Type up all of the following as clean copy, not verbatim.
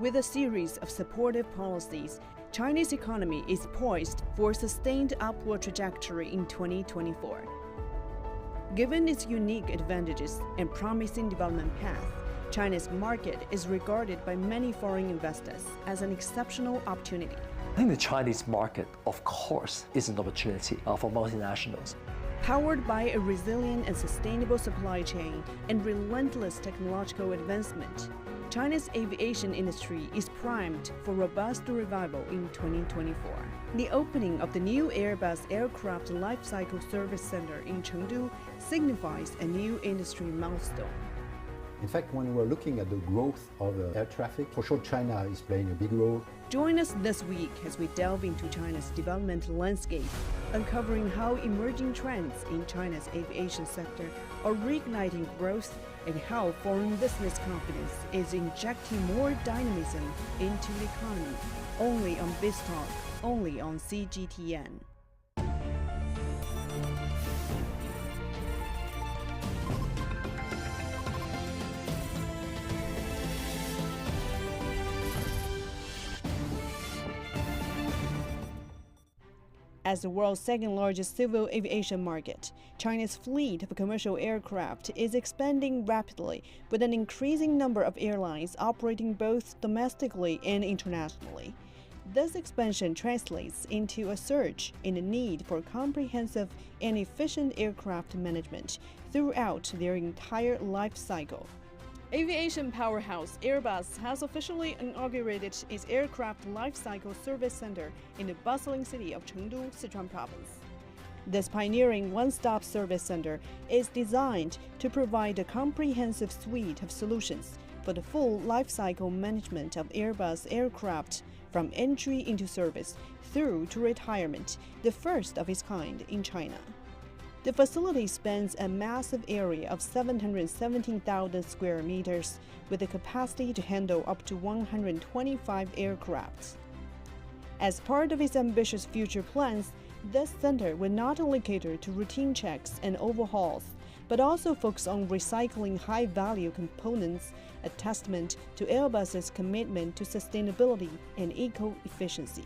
With a series of supportive policies, China's economy is poised for a sustained upward trajectory in 2024. Given its unique advantages and promising development path, China's market is regarded by many foreign investors as an exceptional opportunity. I think the Chinese market, of course, is an opportunity for multinationals. Powered by a resilient and sustainable supply chain and relentless technological advancement, China's aviation industry is primed for robust revival in 2024. The opening of the new Airbus Aircraft Lifecycle Service Center in Chengdu signifies a new industry milestone. In fact, when we're looking at the growth of air traffic, for sure China is playing a big role. Join us this week as we delve into China's development landscape, uncovering how emerging trends in China's aviation sector are reigniting growth and how foreign business confidence is injecting more dynamism into the economy. Only on BizTalk, only on CGTN. As the world's second-largest civil aviation market, China's fleet of commercial aircraft is expanding rapidly, with an increasing number of airlines operating both domestically and internationally. This expansion translates into a surge in the need for comprehensive and efficient aircraft management throughout their entire life cycle. Aviation powerhouse Airbus has officially inaugurated its Aircraft Lifecycle Service Center in the bustling city of Chengdu, Sichuan Province. This pioneering one-stop service center is designed to provide a comprehensive suite of solutions for the full lifecycle management of Airbus aircraft from entry into service through to retirement, the first of its kind in China. The facility spans a massive area of 717,000 square meters with the capacity to handle up to 125 aircraft. As part of its ambitious future plans, this center will not only cater to routine checks and overhauls, but also focus on recycling high-value components, a testament to Airbus's commitment to sustainability and eco-efficiency.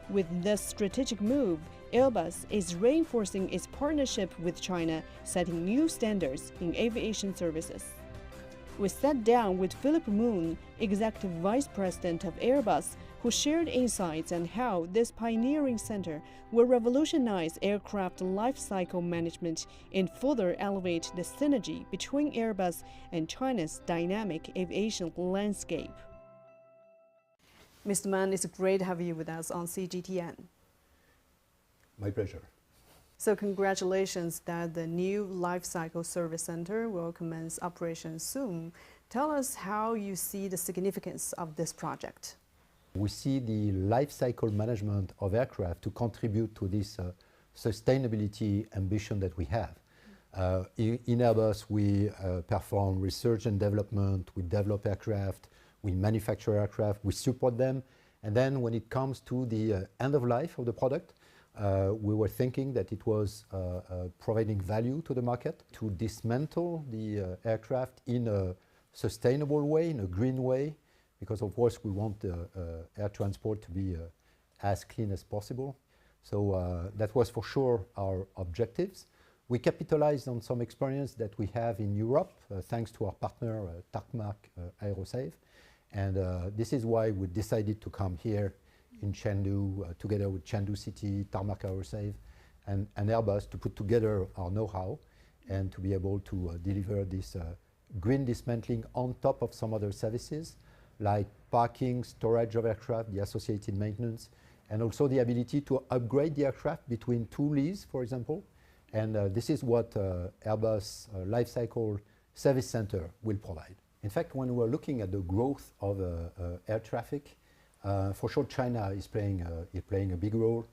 With this strategic move, Airbus is reinforcing its partnership with China, setting new standards in aviation services. We sat down with Philippe Mhun, Executive Vice President of Airbus, who shared insights on how this pioneering center will revolutionize aircraft lifecycle management and further elevate the synergy between Airbus and China's dynamic aviation landscape. Mr. Mhun, it's great to have you with us on CGTN. My pleasure. So congratulations that the new Life Cycle Service Center will commence operations soon. Tell us how you see the significance of this project. We see the life cycle management of aircraft to contribute to this sustainability ambition that we have. In Airbus, we perform research and development, we develop aircraft, we manufacture aircraft, we support them, and then when it comes to the end of life of the product, we were thinking that it was providing value to the market to dismantle the aircraft in a sustainable way, in a green way, because of course we want air transport to be as clean as possible. So that was for sure our objectives. We capitalized on some experience that we have in Europe, thanks to our partner Tarmac Aerosave. And this is why we decided to come here in Chengdu, together with Chengdu City, Tarmac Aerosave, and Airbus to put together our know-how and to be able to deliver this green dismantling on top of some other services like parking, storage of aircraft, the associated maintenance, and also the ability to upgrade the aircraft between two leases, for example. And this is what Airbus Lifecycle Service Center will provide. In fact, when we're looking at the growth of air traffic, for sure China is playing a big role,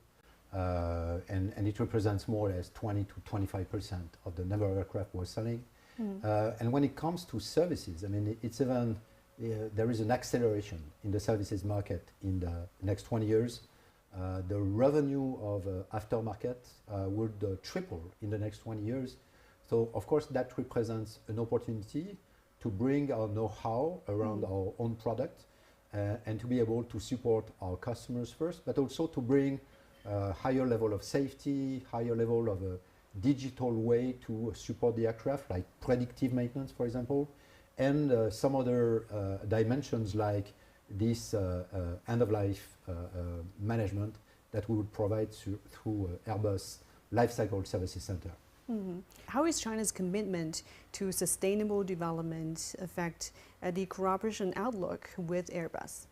and it represents more or less 20 to 25% of the number of aircraft we're selling. And when it comes to services, I mean, it's even, there is an acceleration in the services market in the next 20 years. The revenue of aftermarket would triple in the next 20 years. So of course that represents an opportunity to bring our know-how around our own product and to be able to support our customers first, but also to bring a higher level of safety, higher level of a digital way to support the aircraft, like predictive maintenance, for example, and some other dimensions like this end-of-life management that we would provide through Airbus Lifecycle Services Center. Mm-hmm. How is China's commitment to sustainable development affect the cooperation outlook with Airbus?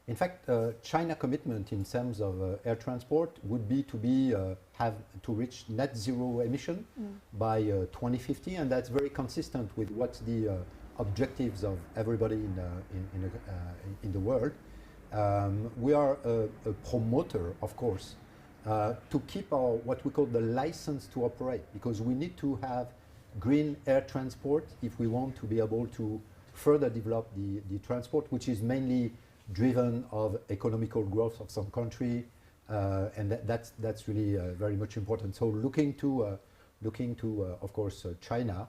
In fact, China's commitment in terms of air transport would be to reach net zero emission by 2050, and that's very consistent with what's the objectives of everybody in the world. We are a promoter, of course, to keep our what we call the license to operate, because we need to have green air transport if we want to be able to further develop the transport, which is mainly driven of economical growth of some country, and that's really very much important. So looking to of course China,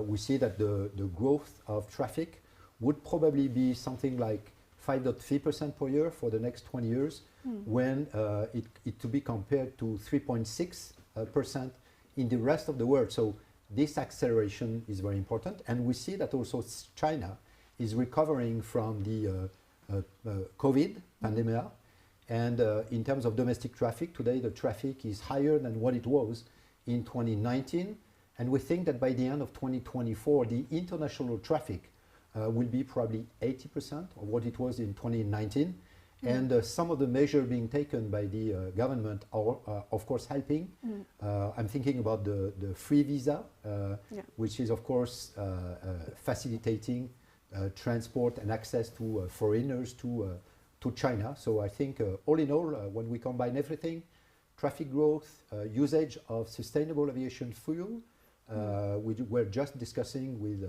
we see that the growth of traffic would probably be something like 5.3% per year for the next 20 years, when it to be compared to 3.6% in the rest of the world. So this acceleration is very important, and we see that also China is recovering from the COVID pandemic, and in terms of domestic traffic, today the traffic is higher than what it was in 2019, and we think that by the end of 2024 the international traffic will be probably 80% of what it was in 2019, and some of the measures being taken by the government are of course helping. I'm thinking about the free visa, which is of course facilitating transport and access to foreigners to China. So I think all in all, when we combine everything, traffic growth, usage of sustainable aviation fuel, we were just discussing with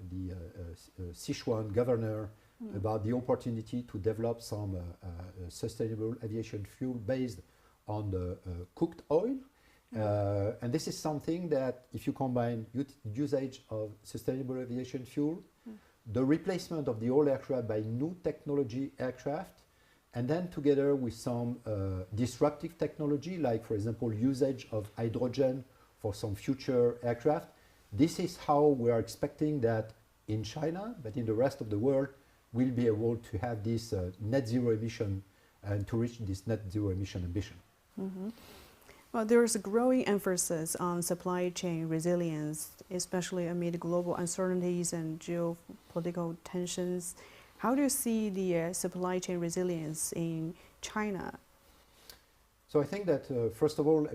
the Sichuan governor about the opportunity to develop some sustainable aviation fuel based on the cooked oil. And this is something that if you combine usage of sustainable aviation fuel, the replacement of the old aircraft by new technology aircraft, and then together with some disruptive technology, like for example usage of hydrogen for some future aircraft, this is how we are expecting that in China, but in the rest of the world, we'll be able to have this net zero emission and to reach this net zero emission ambition. Well, there is a growing emphasis on supply chain resilience, especially amid global uncertainties and geopolitical tensions. How do you see the supply chain resilience in China? So I think that first of all,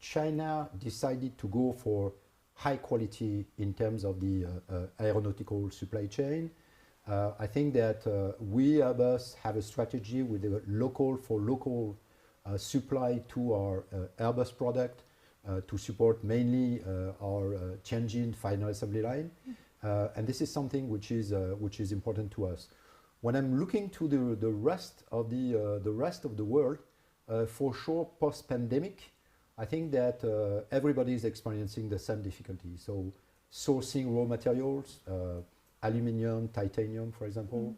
China decided to go for high quality in terms of the aeronautical supply chain. I think that we, Airbus, have a strategy with a local for local supply to our Airbus product to support mainly our Tianjin final assembly line, and this is something which is important to us. When I'm looking to the rest of the world, for sure post-pandemic, I think that everybody is experiencing the same difficulty. So sourcing raw materials, aluminum, titanium, for example.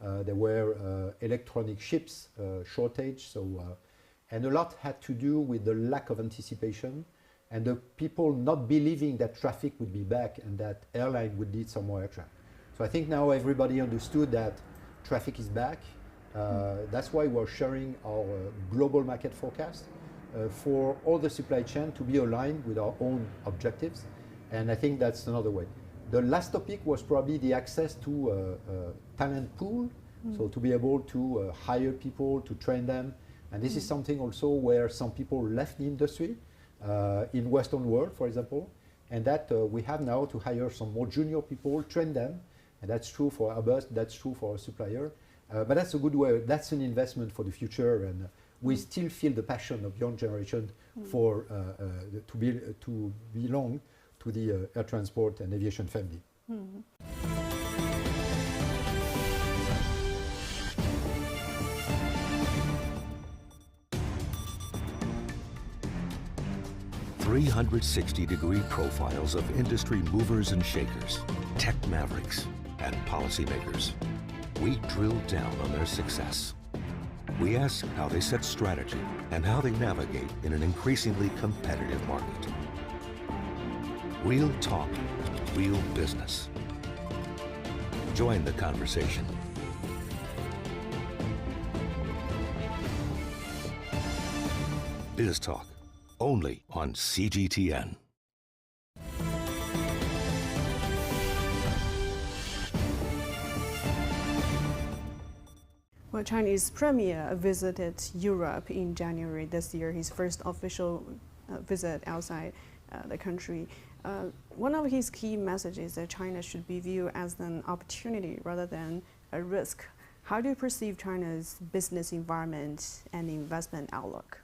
There were electronic chips shortage, so and a lot had to do with the lack of anticipation and the people not believing that traffic would be back and that airline would need some more aircraft. So I think now everybody understood that traffic is back. That's why we're sharing our global market forecast for all the supply chain to be aligned with our own objectives, and I think that's another way. The last topic was probably the access to talent pool, so to be able to hire people, to train them, and this is something also where some people left the industry in Western world, for example, and that we have now to hire some more junior people, train them, and that's true for Airbus, that's true for our supplier, but that's a good way, that's an investment for the future, and we still feel the passion of young generation for to belong to the air transport and aviation family. 360-degree profiles of industry movers and shakers, tech mavericks, and policymakers. we drill down on their success. We ask how they set strategy and how they navigate in an increasingly competitive market. Real talk, real business. Join the conversation. Biz Talk, only on CGTN. Well, Chinese premier visited Europe in January this year, his first official visit outside the country. One of his key messages is that China should be viewed as an opportunity rather than a risk. How do you perceive China's business environment and investment outlook?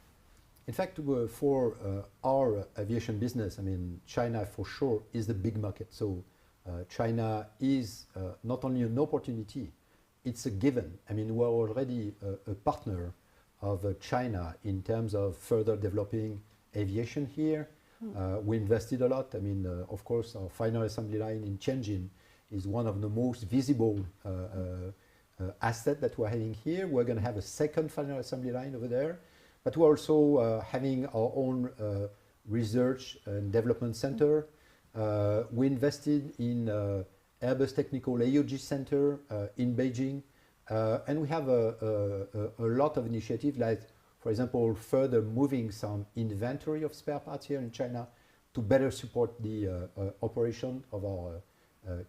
In fact, for our aviation business, I mean, China for sure is the big market. So China is not only an opportunity, it's a given. I mean, we're already a partner of China in terms of further developing aviation here. We invested a lot. I mean, of course, our final assembly line in Tianjin is one of the most visible assets that we're having here. We're going to have a second final assembly line over there, but we're also having our own research and development center. We invested in Airbus Technical AOG Center in Beijing, and we have a lot of initiatives, like, for example, further moving some inventory of spare parts here in China to better support the operation of our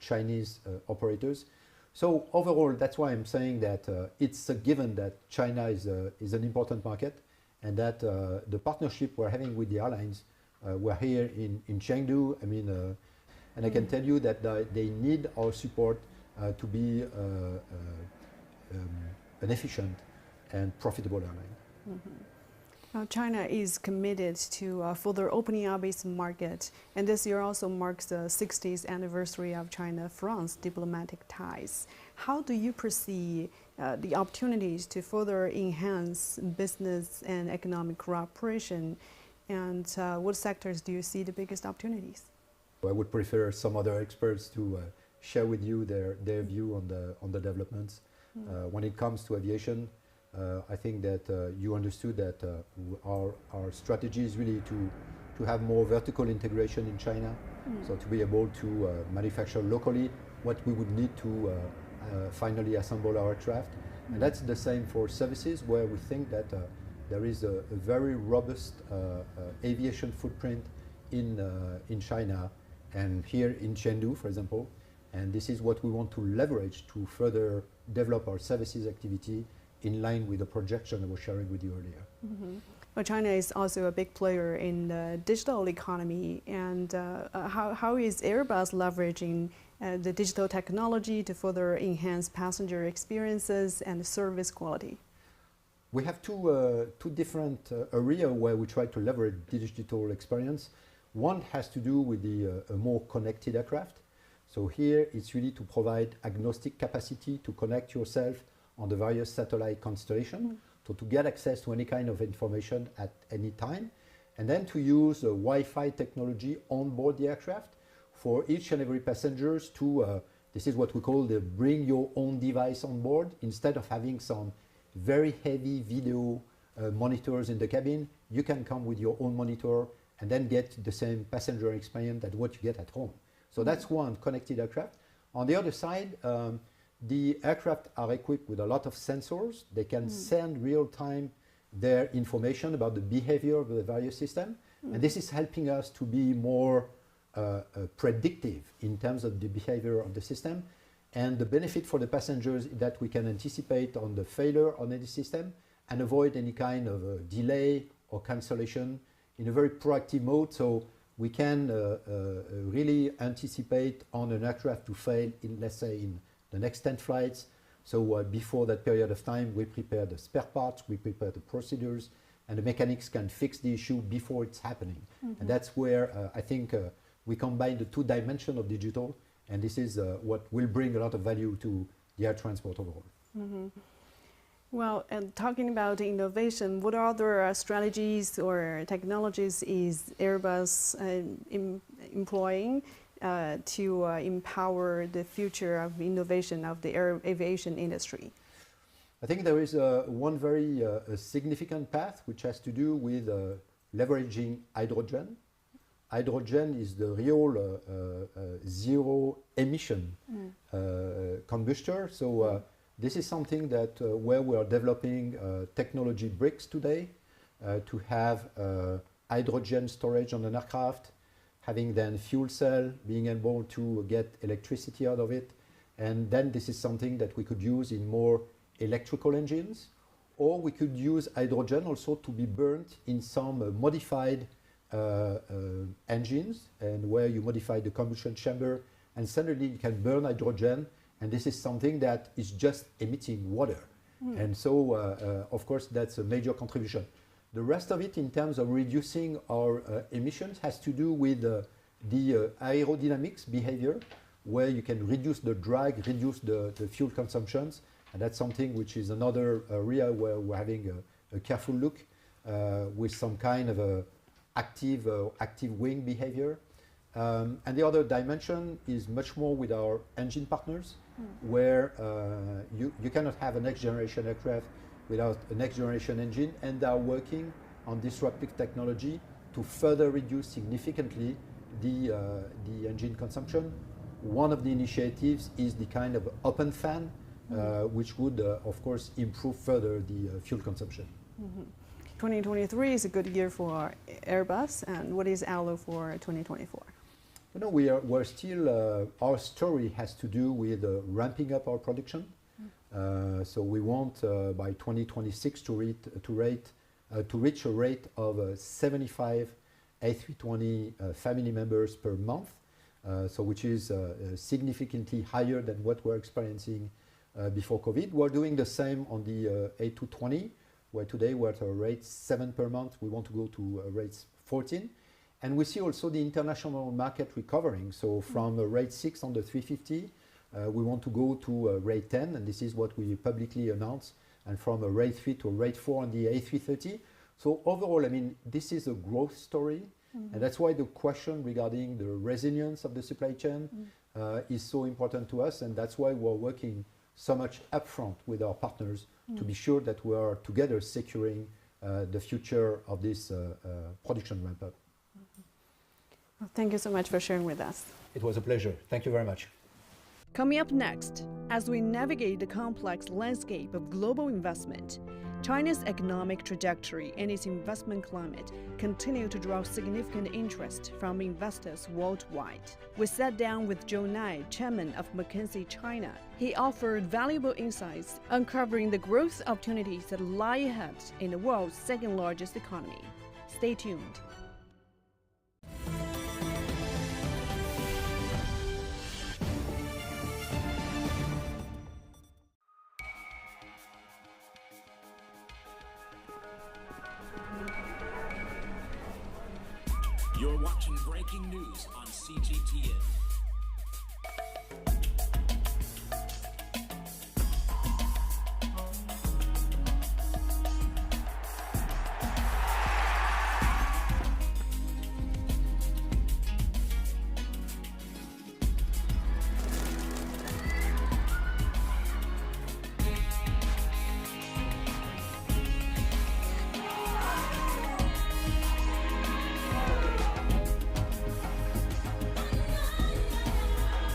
Chinese operators. So overall, that's why I'm saying that it's a given that China is an important market, and that the partnership we're having with the airlines, we're here in Chengdu. I mean, and I can tell you that they need our support to be an efficient and profitable airline. Now, China is committed to further opening up its market, and this year also marks the 60th anniversary of China-France diplomatic ties. How do you perceive the opportunities to further enhance business and economic cooperation, and what sectors do you see the biggest opportunities? I would prefer some other experts to share with you their view on the developments. When it comes to aviation, I think that you understood that our strategy is really to have more vertical integration in China, so to be able to manufacture locally what we would need to finally assemble our aircraft. And that's the same for services, where we think that there is a very robust aviation footprint in China, and here in Chengdu, for example. And this is what we want to leverage to further develop our services activity in line with the projection I was sharing with you earlier. Well, China is also a big player in the digital economy, and how is Airbus leveraging the digital technology to further enhance passenger experiences and service quality? We have two different areas where we try to leverage digital experience. One has to do with the more connected aircraft. So here it's really to provide agnostic capacity to connect yourself on the various satellite constellations, so to get access to any kind of information at any time, and then to use Wi-Fi technology on board the aircraft for each and every passengers to, this is what we call the bring your own device on board. Instead of having some very heavy video monitors in the cabin, you can come with your own monitor and then get the same passenger experience that what you get at home. So that's one, connected aircraft. On the other side, the aircraft are equipped with a lot of sensors. They can send real-time their information about the behavior of the various systems. And this is helping us to be more predictive in terms of the behavior of the system. And the benefit for the passengers is that we can anticipate on the failure on any system and avoid any kind of delay or cancellation in a very proactive mode. So we can really anticipate on an aircraft to fail in, let's say, in the next 10 flights. So before that period of time, we prepare the spare parts, we prepare the procedures, and the mechanics can fix the issue before it's happening. And that's where I think we combine the two dimensions of digital, and this is what will bring a lot of value to the air transport overall. Well, and talking about innovation, what other strategies or technologies is Airbus employing to empower the future of innovation of the aviation industry? I think there is one very significant path which has to do with leveraging hydrogen. Hydrogen is the real zero emission combustor. So this is something that where we are developing technology bricks today to have hydrogen storage on an aircraft, having then fuel cell, being able to get electricity out of it. And then this is something that we could use in more electrical engines, or we could use hydrogen also to be burnt in some modified engines, and where you modify the combustion chamber and suddenly you can burn hydrogen, and this is something that is just emitting water. And so of course that's a major contribution. The rest of it in terms of reducing our emissions has to do with the aerodynamics behavior, where you can reduce the drag, reduce the fuel consumptions, and that's something which is another area where we're having a careful look with some kind of a active wing behavior. And the other dimension is much more with our engine partners, where you cannot have a next generation aircraft without a next generation engine, and they are working on disruptive technology to further reduce significantly the engine consumption. One of the initiatives is the kind of open fan, which would of course improve further the fuel consumption. 2023 is a good year for Airbus, and what is outlook for 2024? You know, we're still, our story has to do with ramping up our production. So we want by 2026 to reach a rate of 75 A320 family members per month, so which is significantly higher than what we're experiencing before COVID. We're doing the same on the A220, where today we're at a rate 7 per month. We want to go to rates 14. And we see also the international market recovering. So from rate 6 on the 350, we want to go to rate 10, and this is what we publicly announced, and from a rate 3 to a rate 4 on the A330. So overall, I mean, this is a growth story, and that's why the question regarding the resilience of the supply chain is so important to us, and that's why we're working so much upfront with our partners to be sure that we are together securing the future of this production ramp-up. Well, thank you so much for sharing with us. It was a pleasure. Thank you very much. Coming up next, as we navigate the complex landscape of global investment, China's economic trajectory and its investment climate continue to draw significant interest from investors worldwide. We sat down with Joe Ngai, chairman of McKinsey China. He offered valuable insights uncovering the growth opportunities that lie ahead in the world's second largest economy. Stay tuned. You're watching breaking news on CGTN.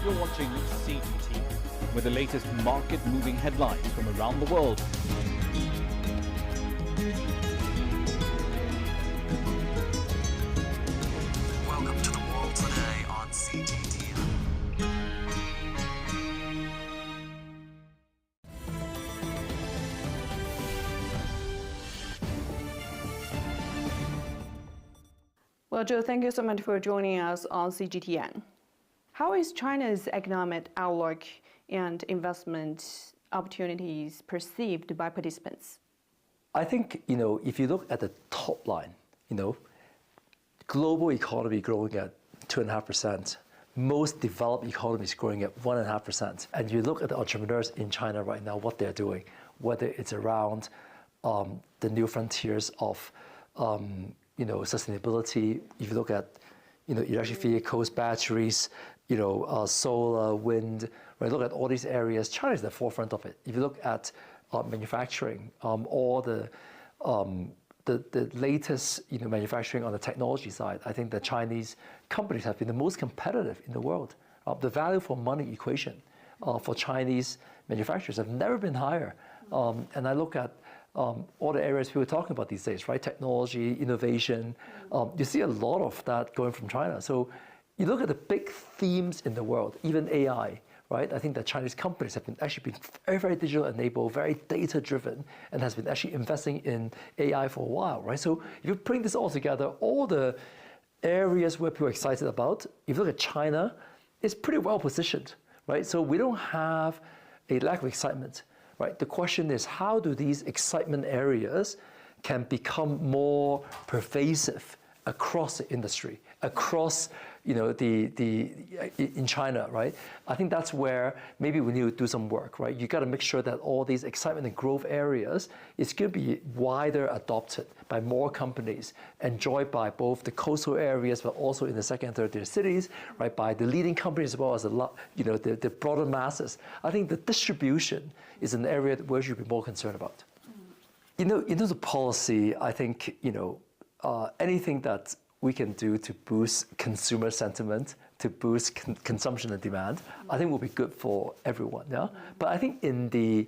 You're watching CGTN with the latest market-moving headlines from around the world. Welcome to the world today on CGTN. Well, Joe, thank you so much for joining us on CGTN. How is China's economic outlook and investment opportunities perceived by participants? I think, if you look at the top line, global economy growing at 2.5%, most developed economies growing at 1.5%. And you look at the entrepreneurs in China right now, what they're doing, whether it's around the new frontiers of sustainability. If you look at electric vehicles, batteries, solar, wind. When you look at all these areas, China is at the forefront of it. If you look at manufacturing, all the latest manufacturing on the technology side, I think the Chinese companies have been the most competitive in the world. The value for money equation for Chinese manufacturers have never been higher. And I look at all the areas people are talking about these days, right? Technology, innovation. You see a lot of that going from China. So you look at the big themes in the world, even AI, right? I think that Chinese companies have actually been very, very digital enabled, very data driven, and has been actually investing in AI for a while, right? So if you bring this all together, all the areas where people are excited about, if you look at China, it's pretty well positioned, right? So we don't have a lack of excitement, right? The question is, how do these excitement areas can become more pervasive across the industry, across in China, right? I think that's where maybe we need to do some work, right? You got to make sure that all these excitement and growth areas is going to be wider adopted by more companies, enjoyed by both the coastal areas, but also in the second and third tier cities, right? By the leading companies as well as the broader masses. I think the distribution is an area where you should be more concerned about. In terms of policy, I think anything that we can do to boost consumer sentiment, to boost consumption and demand, I think will be good for everyone. Yeah, but I think in the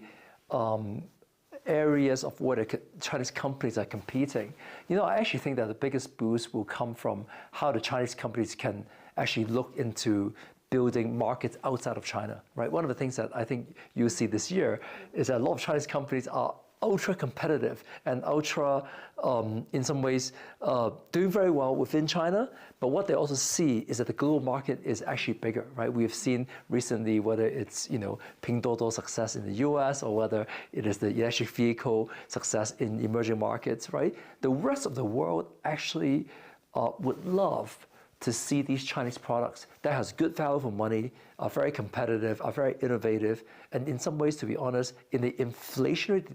areas of where the Chinese companies are competing, I actually think that the biggest boost will come from how the Chinese companies can actually look into building markets outside of China. Right. One of the things that I think you'll see this year is that a lot of Chinese companies are ultra competitive and ultra, in some ways, doing very well within China. But what they also see is that the global market is actually bigger, right? We have seen recently whether it's Pinduoduo success in the U.S. or whether it is the electric vehicle success in emerging markets, right? The rest of the world actually would love to see these Chinese products that has good value for money, are very competitive, are very innovative, and in some ways, to be honest, in the inflationary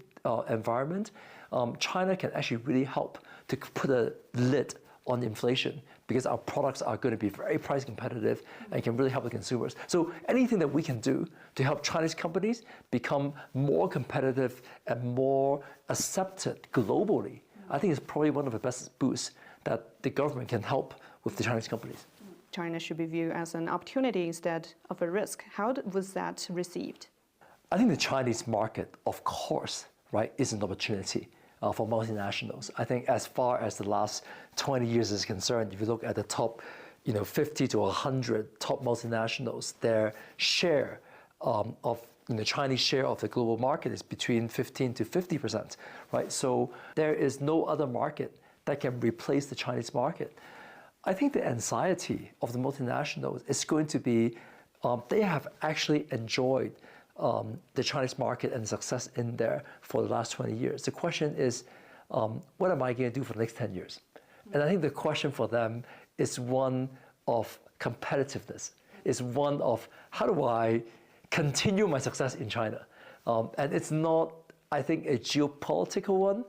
environment, China can actually really help to put a lid on inflation because our products are going to be very price competitive and can really help the consumers. So anything that we can do to help Chinese companies become more competitive and more accepted globally, I think is probably one of the best boosts that the government can help with the Chinese companies. China should be viewed as an opportunity instead of a risk. How was that received? I think the Chinese market, of course, right, is an opportunity for multinationals. I think as far as the last 20 years is concerned, if you look at the top 50 to 100 top multinationals, their share of Chinese share of the global market is between 15 to 50%, right? So there is no other market that can replace the Chinese market. I think the anxiety of the multinationals is going to be, they have actually enjoyed the Chinese market and success in there for the last 20 years. The question is, what am I going to do for the next 10 years? And I think the question for them is one of competitiveness, is one of how do I continue my success in China? And it's not, I think, a geopolitical one.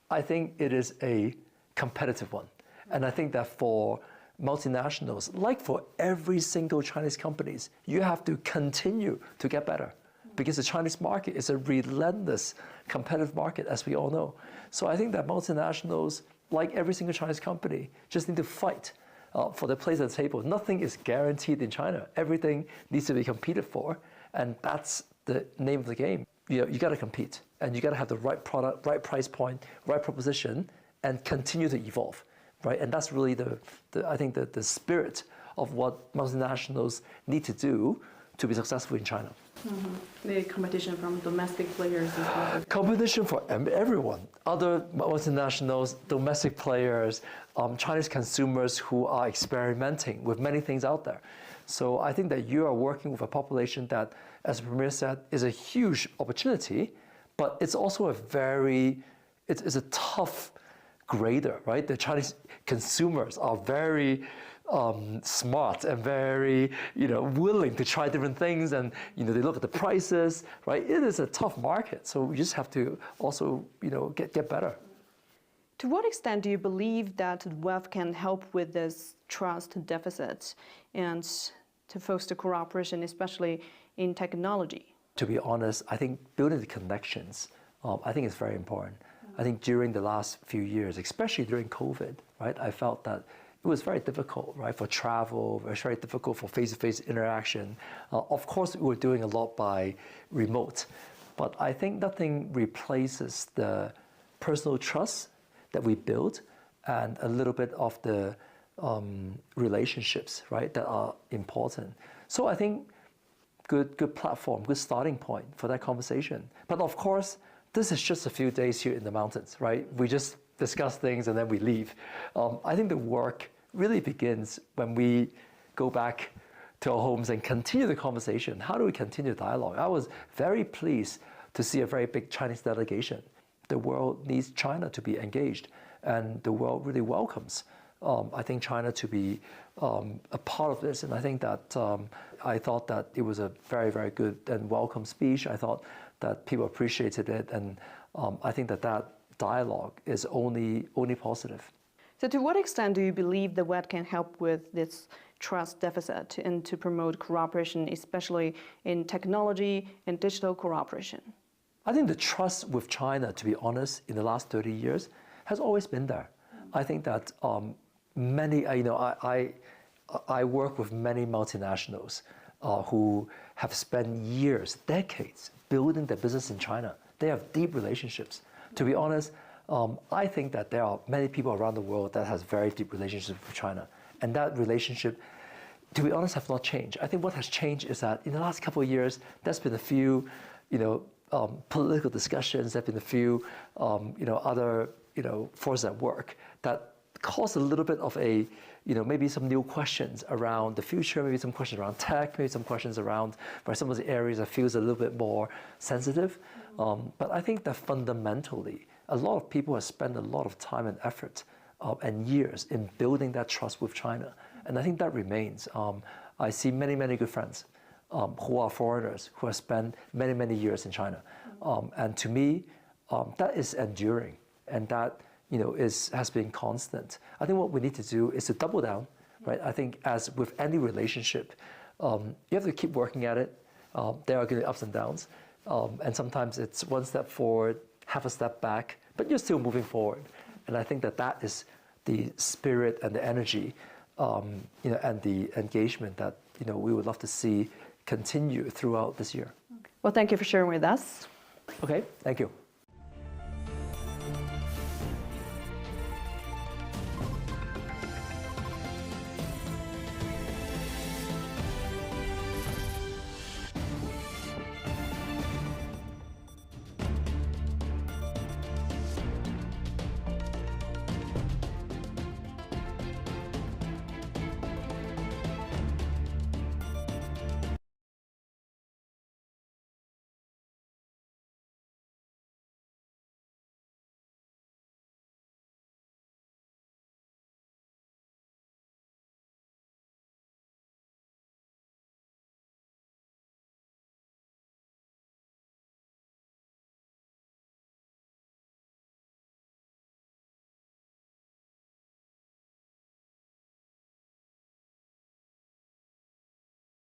I think it is a competitive one. And I think that for multinationals, like for every single Chinese companies, you have to continue to get better because the Chinese market is a relentless competitive market, as we all know. So I think that multinationals, like every single Chinese company, just need to fight for their place at the table. Nothing is guaranteed in China. Everything needs to be competed for, and that's the name of the game. You got to compete, and you got to have the right product, right price point, right proposition, and continue to evolve. Right? And that's really I think the spirit of what multinationals need to do to be successful in China. Mm-hmm. The competition from domestic players is also. Competition for everyone, other multinationals, domestic players, Chinese consumers who are experimenting with many things out there. So I think that you are working with a population that, as the Premier said, is a huge opportunity, but it's also it's a tough grader, right? The Chinese consumers are very smart and very willing to try different things, and they look at the prices, right? It is a tough market, so we just have to also get better. To what extent do you believe that WEF can help with this trust deficit, and to foster cooperation, especially in technology? To be honest, I think building the connections, I think is very important. I think during the last few years, especially during COVID, right, I felt that it was very difficult, right, for travel. It was very difficult for face-to-face interaction. Of course, we were doing a lot by remote, but I think nothing replaces the personal trust that we build and a little bit of the relationships, right, that are important. So I think good platform, good starting point for that conversation. But of course, this is just a few days here in the mountains, right? We just discuss things and then we leave. I think the work really begins when we go back to our homes and continue the conversation. How do we continue dialogue? I was very pleased to see a very big Chinese delegation. The world needs China to be engaged, and the world really welcomes, I think, China to be a part of this. And I think that I thought that it was a very, very good and welcome speech. I thought that people appreciated it, and I think that dialogue is only positive. So to what extent do you believe the West can help with this trust deficit and to promote cooperation, especially in technology and digital cooperation? I think the trust with China, to be honest, in the last 30 years has always been there. I think that I work with many multinationals who have spent years, decades, building their business in China. They have deep relationships. To be honest, I think that there are many people around the world that has very deep relationships with China. And that relationship, to be honest, have not changed. I think what has changed is that in the last couple of years, there's been a few, political discussions, there's been a few, other, forces at work that caused a little bit of a, maybe some new questions around the future, maybe some questions around tech, maybe some questions around where some of the areas that feels a little bit more sensitive. But I think that fundamentally, a lot of people have spent a lot of time and effort and years in building that trust with China. And I think that remains. I see many, many good friends who are foreigners who have spent many, many years in China. And to me, that is enduring, and that has been constant. I think what we need to do is to double down, right? I think as with any relationship, you have to keep working at it. There are going to be ups and downs. And sometimes it's one step forward, half a step back, but you're still moving forward. And I think that is the spirit and the energy, and the engagement that we would love to see continue throughout this year. Well, thank you for sharing with us. Okay, thank you.